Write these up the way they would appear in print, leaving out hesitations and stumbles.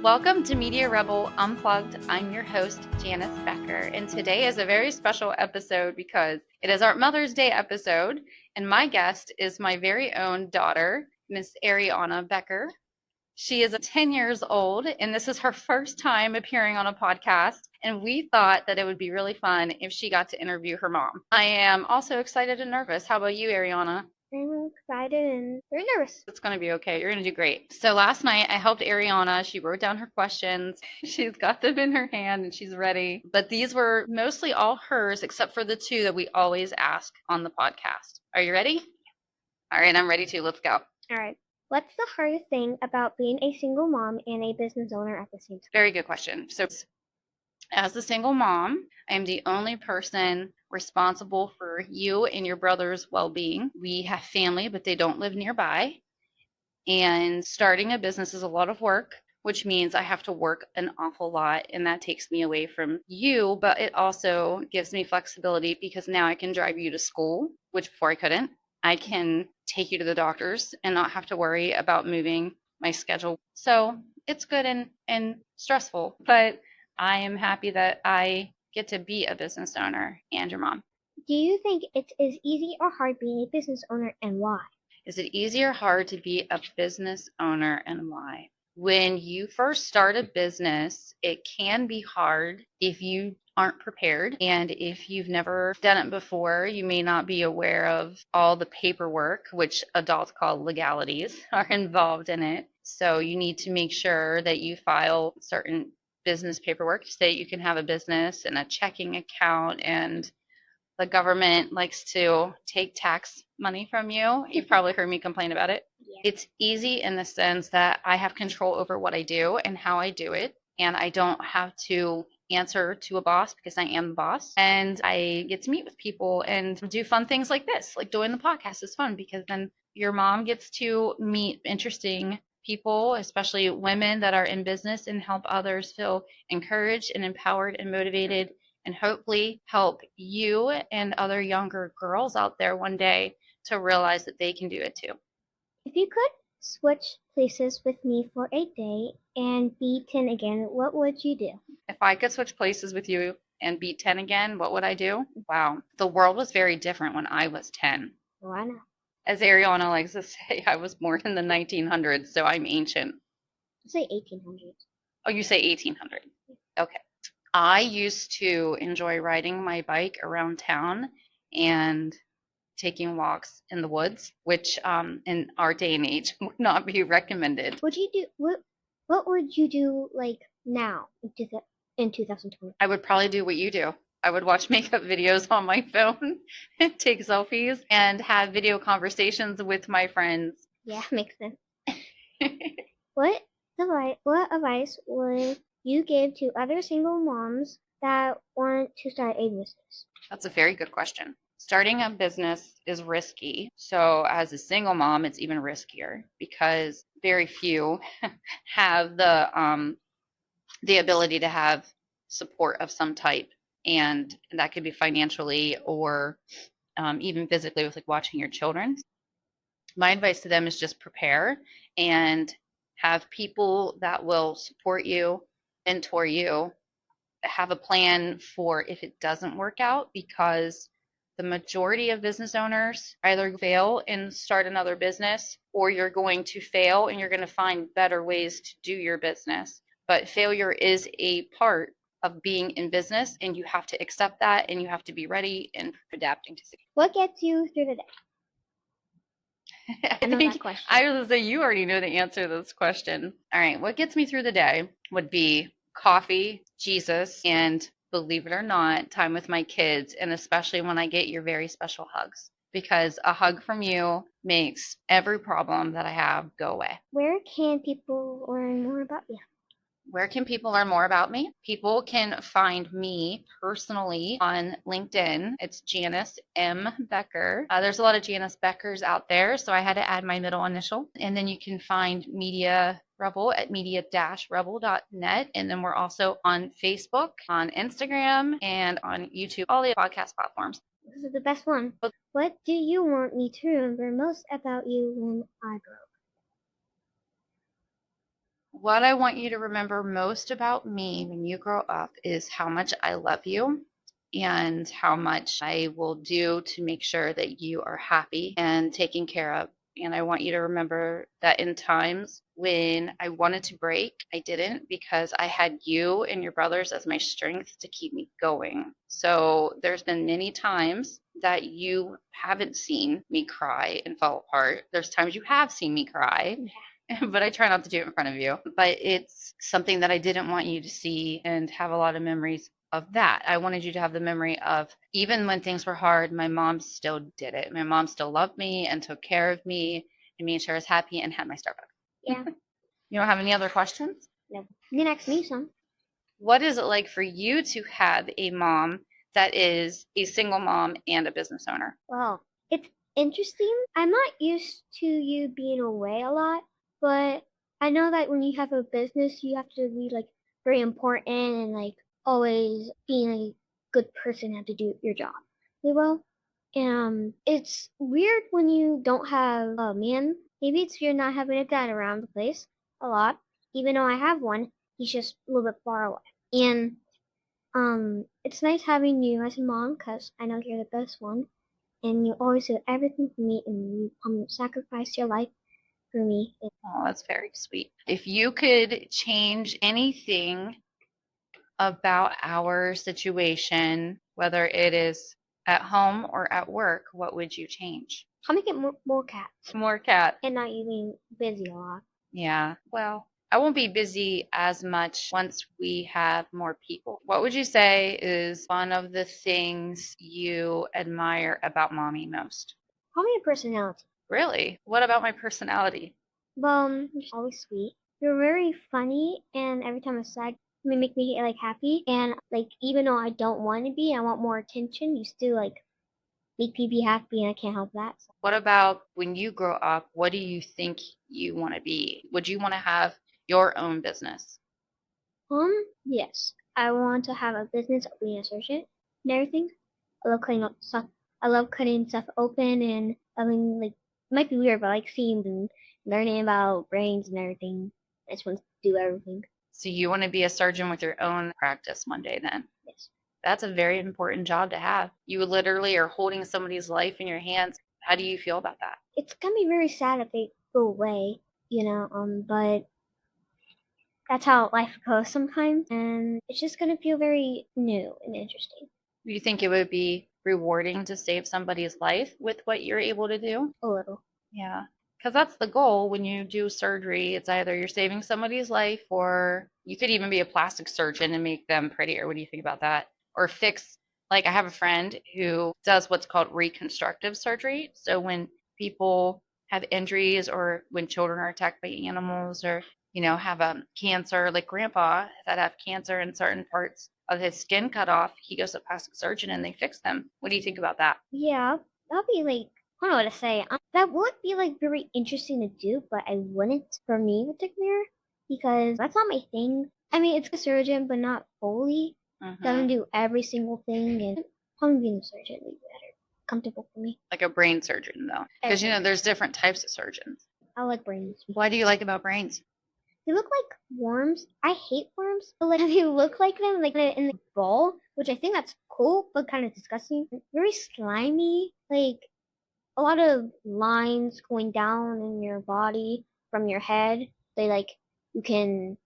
Welcome to Media Rebel Unplugged. I'm your host, Janice Becker, and today is a very special episode because it is our Mother's Day episode, and my guest is my very own daughter, Miss Ariana Becker. She is 10 years old, and this is her first time appearing on a podcast, and we thought that it would be really fun if she got to interview her mom. I am also excited and nervous. How about you, Ariana? I'm excited and very nervous. It's going to be okay. You're going to do great. So last night I helped Ariana. She wrote down her questions. She's got them in her hand and she's ready. But these were mostly all hers except for the two that we always ask on the podcast. Are you ready? All right, I'm ready too. Let's go. All right. What's the hardest thing about being a single mom and a business owner at the same time? Very good question. So as a single mom, I am the only person responsible for you and your brother's well-being. We have family, but they don't live nearby. And starting a business is a lot of work, which means I have to work an awful lot, and that takes me away from you, but it also gives me flexibility because now I can drive you to school, which before I couldn't. I can take you to the doctors and not have to worry about moving my schedule. So it's good and stressful, but I am happy that I get to be a business owner and your mom. Do you think it is easy or hard being a business owner and why? Is it easy or hard to be a business owner and why? When you first start a business, it can be hard if you aren't prepared. And if you've never done it before, you may not be aware of all the paperwork, which adults call legalities, are involved in it. So you need to make sure that you file certain business paperwork so that you can have a business and a checking account, and the government likes to take tax money from you. You've probably heard me complain about it. Yeah. It's easy in the sense that I have control over what I do and how I do it. And I don't have to answer to a boss because I am the boss. And I get to meet with people and do fun things like this. Like doing the podcast is fun because then your mom gets to meet interesting people, especially women that are in business, and help others feel encouraged and empowered and motivated, and hopefully help you and other younger girls out there one day to realize that they can do it too. If you could switch places with me for a day and be 10 again, what would you do? If I could switch places with you and be 10 again, what would I do? Wow. The world was very different when I was 10. Why not? As Ariana likes to say, I was born in the 1900s, so I'm ancient. Say 1800s. Oh, you say 1800. Okay. I used to enjoy riding my bike around town and taking walks in the woods, which in our day and age would not be recommended. Would you do what would you do like now in 2020? I would probably do what you do. I would watch makeup videos on my phone and take selfies and have video conversations with my friends. Yeah, makes sense. What advice would you give to other single moms that want to start a business? That's a very good question. Starting a business is risky. So as a single mom, it's even riskier because very few have the ability to have support of some type, and that could be financially or even physically with like watching your children. My advice to them is just prepare and have people that will support you, mentor you, have a plan for if it doesn't work out, because the majority of business owners either fail and start another business, or you're going to fail and you're going to find better ways to do your business. But failure is a part of being in business, and you have to accept that, and you have to be ready and adapting to succeed. What gets you through the day? I know think that question. I was going to say you already know the answer to this question. All right, what gets me through the day would be coffee, Jesus, and believe it or not, time with my kids, and especially when I get your very special hugs, because a hug from you makes every problem that I have go away. Where can people learn more about you? Where can people learn more about me? People can find me personally on LinkedIn. It's Janice M. Becker. There's a lot of Janice Beckers out there, so I had to add my middle initial. And then you can find Media Rebel at media-rebel.net. And then we're also on Facebook, on Instagram, and on YouTube, all the podcast platforms. This is the best one. What do you want me to remember most about you when I grow up? What I want you to remember most about me when you grow up is how much I love you and how much I will do to make sure that you are happy and taken care of. And I want you to remember that in times when I wanted to break, I didn't because I had you and your brothers as my strength to keep me going. So there's been many times that you haven't seen me cry and fall apart. There's times you have seen me cry. But I try not to do it in front of you. But it's something that I didn't want you to see and have a lot of memories of that. I wanted you to have the memory of even when things were hard, my mom still did it. My mom still loved me and took care of me and made sure I was happy and had my Starbucks. Yeah. You don't have any other questions? No. You next me some. What is it like for you to have a mom that is a single mom and a business owner? Well, it's interesting. I'm not used to you being away a lot, but I know that when you have a business, you have to be like very important and like always being a good person, have to do your job really well. It's weird when you don't have a man. Maybe it's you're not having a dad around the place a lot. Even though I have one, he's just a little bit far away. And it's nice having you as a mom because I know you're the best one and you always do everything for me and you sacrifice your life for me. Oh, that's very sweet. If you could change anything about our situation, whether it is at home or at work, what would you change? How to get more cats More cat. and not you being busy a lot. Yeah. Well, I won't be busy as much once we have more people. What would you say is one of the things you admire about mommy most? Probably your personality. Really? What about my personality? Well, you're always sweet. You're very funny and every time I'm sad you make me like happy and like even though I don't want to be, I want more attention, you still like make me be happy and I can't help that. So. What about when you grow up? What do you think you want to be? Would you want to have your own business? Yes. I want to have a business of being a surgeon and everything. I love cutting up stuff. I love cutting stuff open and I mean like it might be weird, but I like seeing and learning about brains and everything. I just want to do everything. So you want to be a surgeon with your own practice one day then? Yes. That's a very important job to have. You literally are holding somebody's life in your hands. How do you feel about that? It's gonna be very sad if they go away, but that's how life goes sometimes and it's just gonna feel very new and interesting. Do you think it would be rewarding to save somebody's life with what you're able to do? A little. Yeah. Because that's the goal when you do surgery. It's either you're saving somebody's life or you could even be a plastic surgeon and make them prettier. What do you think about that? Or fix, like, I have a friend who does what's called reconstructive surgery. So when people have injuries or when children are attacked by animals or, have a cancer, like grandpa that have cancer in certain parts of his skin cut off, he goes to a plastic surgeon and they fix them. What do you think about that? Yeah, that'd be like I don't know what to say. That would be like very interesting to do, but I wouldn't for me particular because that's not my thing. I mean, it's a surgeon, but not fully. Doesn't do every single thing, and probably being a surgeon would be better, comfortable for me. Like a brain surgeon, though. Because, there's different types of surgeons. I like brains. What do you like about brains? They look like worms. I hate worms, but like they look like them, like in the ball, which I think that's cool, but kind of disgusting. Very slimy, like a lot of lines going down in your body from your head. They like you can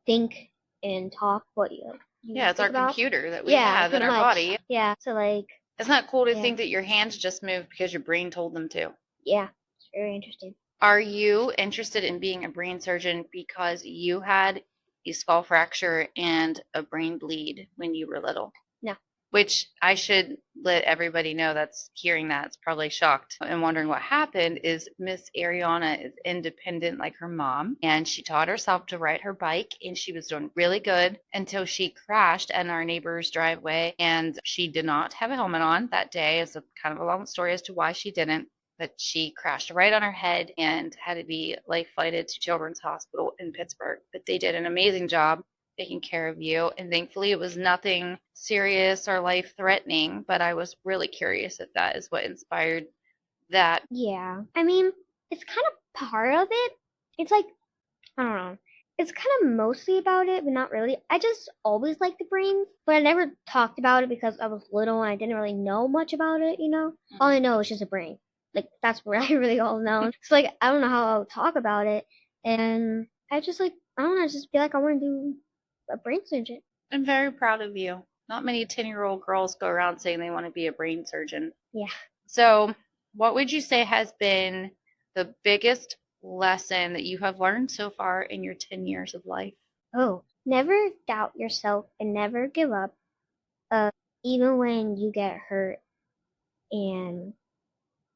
think and talk what you Yeah, it's our think about. computer that we Yeah, have in pretty our much. body. Yeah, so like Isn't that cool to Yeah. think that your hands just move because your brain told them to? yeah, it's very interesting. Are you interested in being a brain surgeon because you had a skull fracture and a brain bleed when you were little? No. Which I should let everybody know that's hearing that's probably shocked and wondering what happened is Miss Ariana is independent like her mom, and she taught herself to ride her bike, and she was doing really good until she crashed in our neighbor's driveway, and she did not have a helmet on that day. It's a kind of a long story as to why she didn't. But she crashed right on her head and had to be life flighted to Children's Hospital in Pittsburgh. But they did an amazing job taking care of you. And thankfully, it was nothing serious or life threatening. But I was really curious if that is what inspired that. Yeah, I mean it's kind of part of it. It's like I don't know. It's kind of mostly about it, but not really. I just always liked the brains, but I never talked about it because I was little and I didn't really know much about it, you know? All I know is just a brain. Like, that's what I really all know. So, like, I don't know how I'll talk about it. And I just, like, I don't know, I just feel like I want to do a brain surgeon. I'm very proud of you. Not many 10-year-old girls go around saying they want to be a brain surgeon. Yeah. So, what would you say has been the biggest lesson that you have learned so far in your 10 years of life? Oh, never doubt yourself and never give up, even when you get hurt. And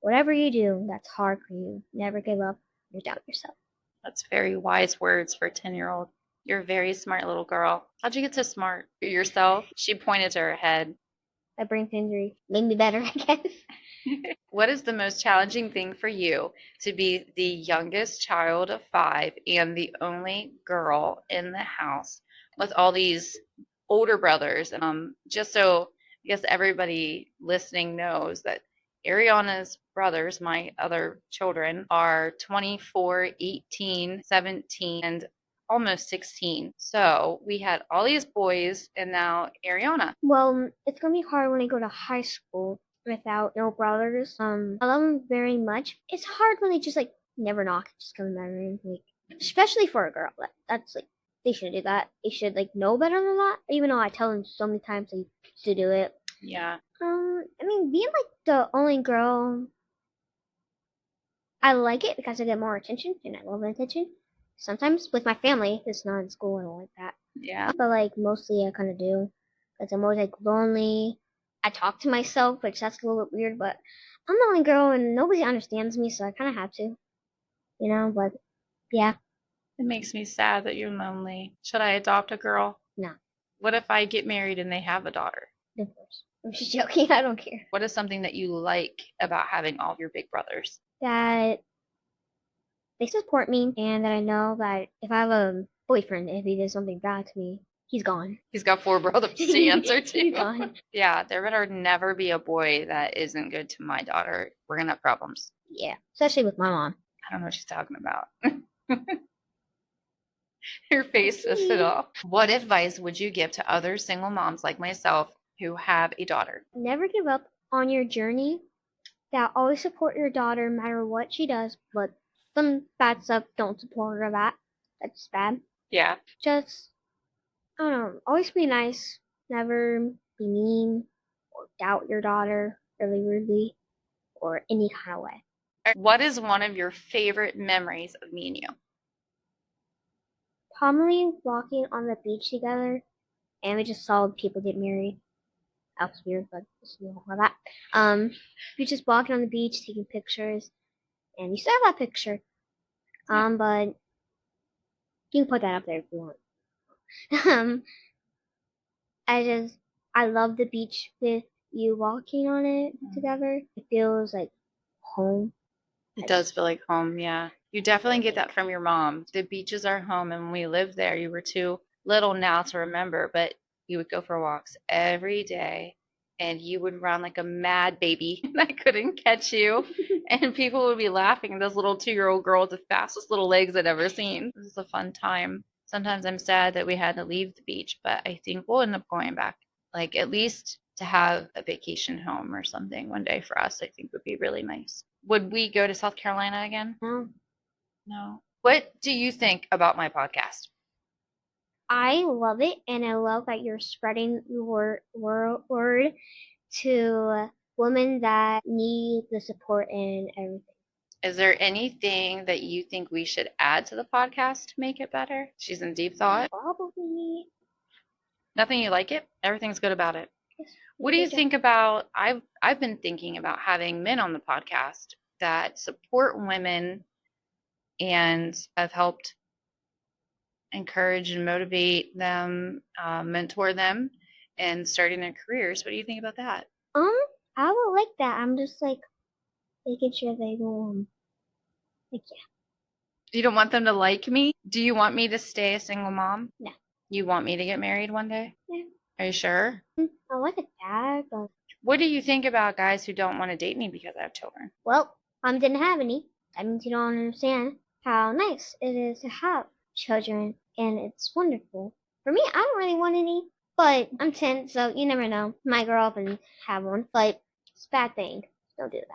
whatever you do that's hard for you, never give up or doubt yourself. That's very wise words for a 10-year-old. You're a very smart little girl. How'd you get so smart? Yourself? She pointed to her head. My brain injury made me better, I guess. What is the most challenging thing for you to be the youngest child of 5 and the only girl in the house with all these older brothers? Just so I guess everybody listening knows that Ariana's brothers, my other children, are 24, 18, 17, and almost 16. So we had all these boys and now Ariana. Well, it's gonna be hard when I go to high school without no brothers. I love them very much. It's hard when they just like never knock, just come in my room, like especially for a girl. That's like they shouldn't do that. They should like know better than that. Even though I tell them so many times they to do it. Yeah. I mean, being like the only girl, I like it because I get more attention and I love attention. Sometimes with my family, it's not in school and all like that. Yeah. But like mostly I kind of do because I'm always like lonely. I talk to myself, which that's a little bit weird, but I'm the only girl and nobody understands me, so I kind of have to, you know. But yeah, It makes me sad that you're lonely. Should I adopt a girl? no, What if I get married and they have a daughter? divorce. I'm just joking. I don't care. What is something that you like about having all of your big brothers? That they support me and that I know that if I have a boyfriend, if he does something bad to me, he's gone. He's got 4 brothers to answer to. He's gone. Yeah, there better never be a boy that isn't good to my daughter. We're going to have problems. Yeah, especially with my mom. I don't know what she's talking about. Your face says it all. What advice would you give to other single moms like myself who have a daughter? Never give up on your journey. That always support your daughter no matter what she does, but some bad stuff don't support her that. That's bad. Yeah. Just I don't know, always be nice. Never be mean or doubt your daughter really rudely or any kind of way. What is one of your favorite memories of me and you? Probably walking on the beach together and we just saw people get married. That was weird, but you know all that. We just walking on the beach taking pictures and you still have that picture. But you can put that up there if you want. Um, I love the beach with you walking on it together. It feels like home. It does feel like home, yeah. You definitely get that from your mom. The beaches are home, and when we lived there, you were too little now to remember, but you would go for walks every day, and you would run like a mad baby. I couldn't catch you, and people would be laughing. This little 2-year-old girl with the fastest little legs I'd ever seen. This is a fun time. Sometimes I'm sad that we had to leave the beach, but I think we'll end up going back. Like at least to have a vacation home or something one day for us, I think would be really nice. Would we go to South Carolina again? No. No. What do you think about my podcast? I love it, and I love that you're spreading the word to women that need the support and everything. Is there anything that you think we should add to the podcast to make it better? She's in deep thought. Probably. Nothing you like it? Everything's good about it. Yes. What do you think about I've been thinking about having men on the podcast that support women and have helped encourage and motivate them, mentor them, and starting their careers. What do you think about that? I would like that. I'm just like making sure they will like yeah. You don't want them to like me? Do you want me to stay a single mom? No. You want me to get married one day? Yeah. Are you sure? I like a dad, but What do you think about guys who don't want to date me because I have children? well, didn't have any. That means you don't understand how nice it is to have children, and it's wonderful. For me, I don't really want any, but I'm 10, so you never know. Might grow up and have one, but it's a bad thing. Don't do that.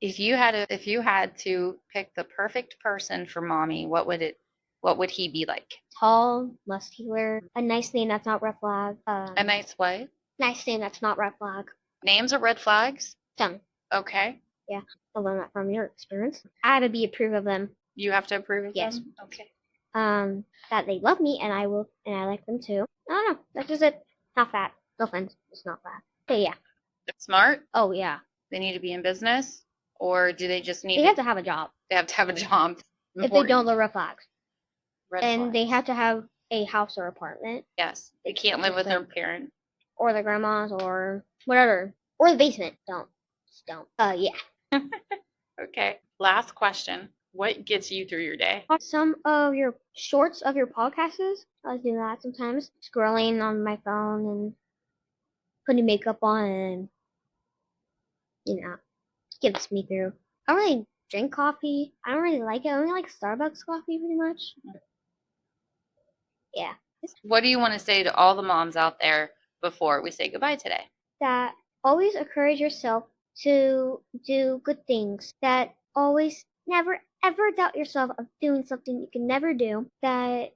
If you had to pick the perfect person for mommy, what would he be like? Tall, muscular, a nice name that's not red flag. A nice what? Nice name that's not red flag. Names are red flags? Some. Okay. Yeah, I learned that from your experience. I have to be approve of them. You have to approve of Yes. them? Okay. That they love me and I like them too. I don't know. That's just it. Not fat. No offense. It's not fat. But yeah. Smart? Oh yeah. They need to be in business? Or do they just need They have to have a job. They have to have a job? If they don't, they're red flags. Red And flags. they have to have a house or apartment. Yes. They can't live with their parent. Or their grandmas or whatever. Or the basement. Don't. Just don't. Yeah. Okay. Last question. What gets you through your day? Some of your shorts of your podcasts. I do that sometimes. Scrolling on my phone and putting makeup on and, gets me through. I don't really drink coffee. I don't really like it. I only like Starbucks coffee pretty much. Yeah. What do you want to say to all the moms out there before we say goodbye today? That always encourage yourself to do good things. That always never ever doubt yourself of doing something you can never do. That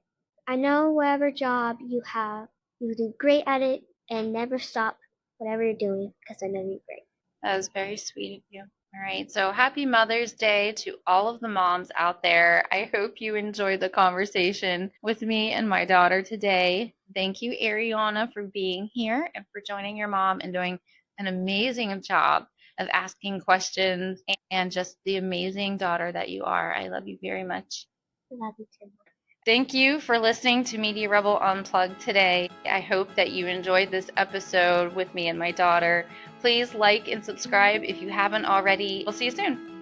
I know whatever job you have, you do great at it and never stop whatever you're doing because I know you're great. That was very sweet of you. All right. So happy Mother's Day to all of the moms out there. I hope you enjoyed the conversation with me and my daughter today. Thank you, Ariana, for being here and for joining your mom and doing an amazing job of asking questions and just the amazing daughter that you are. I love you very much. I love you too. Thank you for listening to Media Rebel Unplugged today. I hope that you enjoyed this episode with me and my daughter. Please like and subscribe if you haven't already. We'll see you soon.